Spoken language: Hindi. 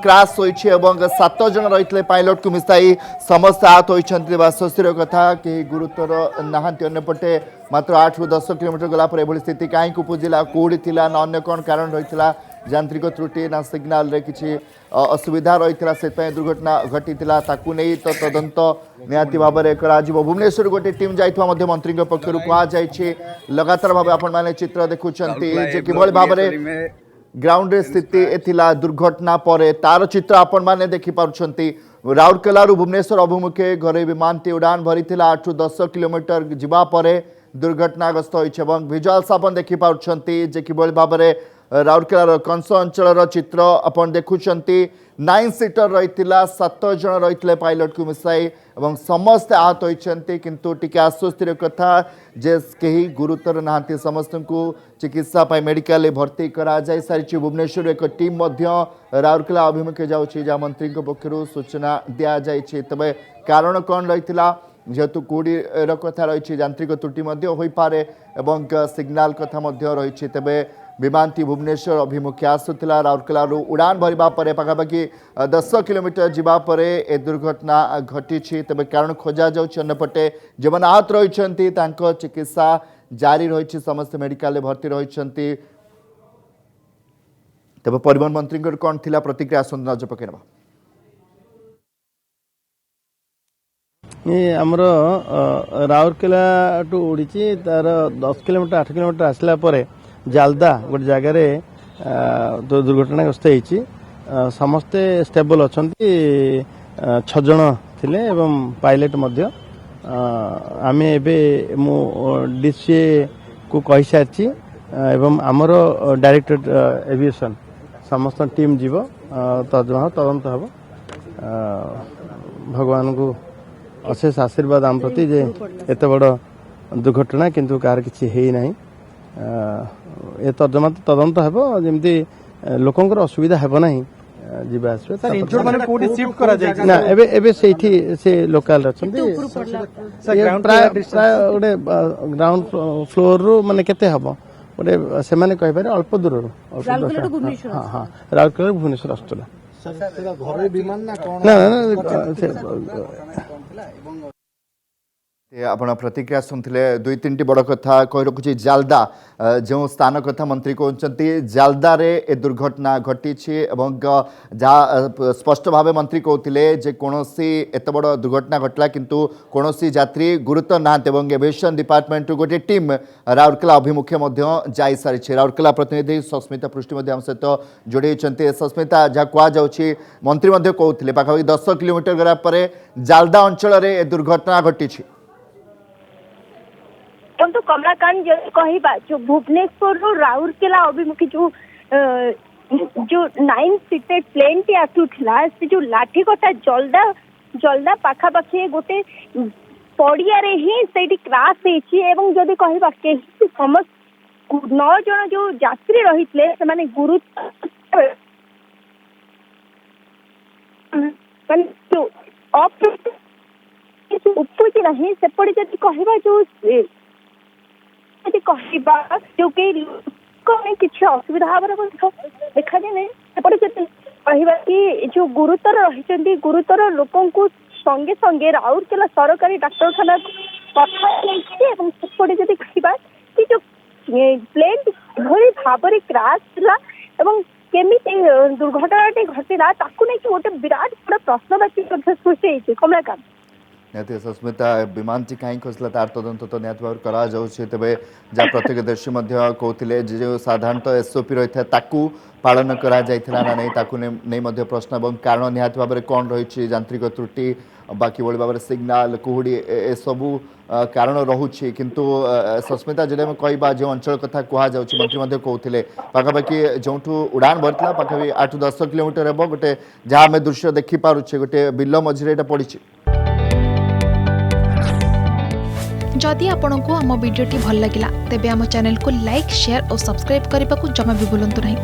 क्राश होइछि एवं 7 जन रहितले पायलट को मिसाई समस्त आहत होइछन्ति आश्चर्य कथा कि गुरुतर नाहांती अन्यपटे मात्र 8 रु 10 किलोमीटर गला पर एभली स्थिति काई उपजिला कोडी थिला न अन्य कोन कारण रहितला यांत्रिक त्रुटि ना सिग्नाल रे किछि असुविधा रहितला सेतपय दुर्घटना घटितला ताकू नै तो तदंत नियाति भाबरे कराजिबो भुवनेश्वर गोटे टीम जाइथवा मध्ये मंत्री के पक्षरु कुआ जाइछि लगातार भाबे आपण माने चित्र देखुछन्ति जे किभଳି भाबरे ग्राउंड रे स्थिति एथिला दुर्घटना परे तार चित्र आपण माने देखि पारुछन्ति राउरकेला रु भुवनेश्वर अभिमुखे घरे विमानटी उड़ान भरिथिला 8 रु 10 किलोमीटर जिबा परे दुर्घटनाग्रस्त होइछ एवं विजुअल्स आपण देखि पारुछन्ति जे किभଳି भाबरे राउरकेला कंस अंचल चित्र अपन देखुंट 9 सीटर रही 7 जन रही पायलट को मिसाई और समस्त आहत होती किंतु टिके आश्वस्तिर कथा जे कहीं गुरुतर नहांती समस्त को चिकित्सा मेडिकल भर्ती करा जाय सारी भुवनेश्वर एक टीम राउरकेला अभिमुखे जाऊँगी जहाँ मंत्री पक्षर सूचना दि तबे कारण कौन रही जेहेतु कोड़ीर कथा रही यांत्रिक त्रुटि हो पारे एवं सिग्नाल कथा रही तेबे विमानटी भुवनेश्वर अभिमुखे आसुला राउरकेला उड़ान भरवा पर पाखापाखि 10 किलोमीटर जीवा पर ए दुर्घटना घटी तेज कारण खोजा जापटे जो मैंने आहत रही चिकित्सा जारी रही समस्त मेडिकल भर्ती रही तेज परिवहन मंत्री कौन थी प्रतिक्रिया आसंत नजर पकड़ आमर राउरकेला टू उड़ी तार 10 किलोमीटर 8 किलोमीटर आसला परे जालदा गोटे जगार दुर्घटनाग्रस्त होती समस्ते स्टेबल अच्छा 6 जन थिले एवं पायलट आम डीसीए को कही सारी एवं आमर डायरेक्टर एविएशन समस्त टीम जीव तदंत हम भगवान को अशेष आशीर्वाद आम प्रति जे एत बड़ दुर्घटना किंतु कार किसी है ना ए तर्जमा तदंत हेब जमी लोकंर असुविधा हेब ना जीवा से लोकल प्राय गोटे ग्राउंड फ्लोर रु माने केते हेब गोटे से कहीपर अल्प दूर हाँ राउरकेला भुवनेश्वर आसुला आपण प्रतिक्रिया शुणुले 2-3 बड़ कथा कही रखुची जालदा जो स्थान कथा मंत्री कहते जालदा रे ए दुर्घटना घटी जहाँ स्पष्ट भाव मंत्री कहते जे कौनसी एत बड़ दुर्घटना घटला किंतु कौनसी यात्री गुरुतर नहांती एविएशन डिपार्टमेंट गोटे टीम राउरकेला अभिमुखे जाई सारी राउरकेला प्रतिनिधि सस्मिता पृष्टि आम सहित जोड़ी सस्मिता जहाँ कहुच्छी मंत्री कहते पाखापाखि 10 किलोमीटर गला पर जालदा अंचल ए दुर्घटना घटी तो कमलाकांत कहवा जो भुवनेश्वर राउरकेला अभिमुखी जो 9 सीटेड प्लेन टी आसूला से जो लाठी कटा जलदा जलदा पाखापाखि गोटे पड़िया ही से क्राश होती कहवा समस्त 9 जन जो यात्री रही से गुरु उपजी ना सेपटे जब कहवा जो कहवा जो किसी असुविधा देखा जाए कहवा कि जो गुरुतर रही गुरुतर लोक संगे संगे राउरकेला सरकारी डाक्तखाना पठे जब कहवा कि जो प्लेन भली भाव क्राश केमी दुर्घटना घटला गोटे विराट बड़ प्रश्नवाची सृष्टि कमलाकांत निहती सस्मिता विमान टी कहीं खसला तार तदंत तो निहती भाव करा तेज जहाँ प्रत्यक्षदर्शी कहते जो साधारणतः एसओपी रही है ताकू पालन करा जाइथिला ना नहीं प्रश्न और कारण निहती भाव कौन रही यांत्रिक त्रुटि बाकी बड़ी भाव सिग्नाल कुहुड़ी ए सबू कारण रोचे किंतु सस्मिता जब कहवा जो अंचल कथा कहुँ मंत्री कहते पाखापाखि जो उड़ान भरता पाखापाखि 8-10 किलोमीटर हे गोटे जहाँ आम दृश्य देखिपारे गोटे बिल मझे पड़ी जदि आपंक आम भिडी भल लगा तेब आम चैनल को लाइक शेयर और सब्सक्राइब करने को जमा भी भूलु नहीं।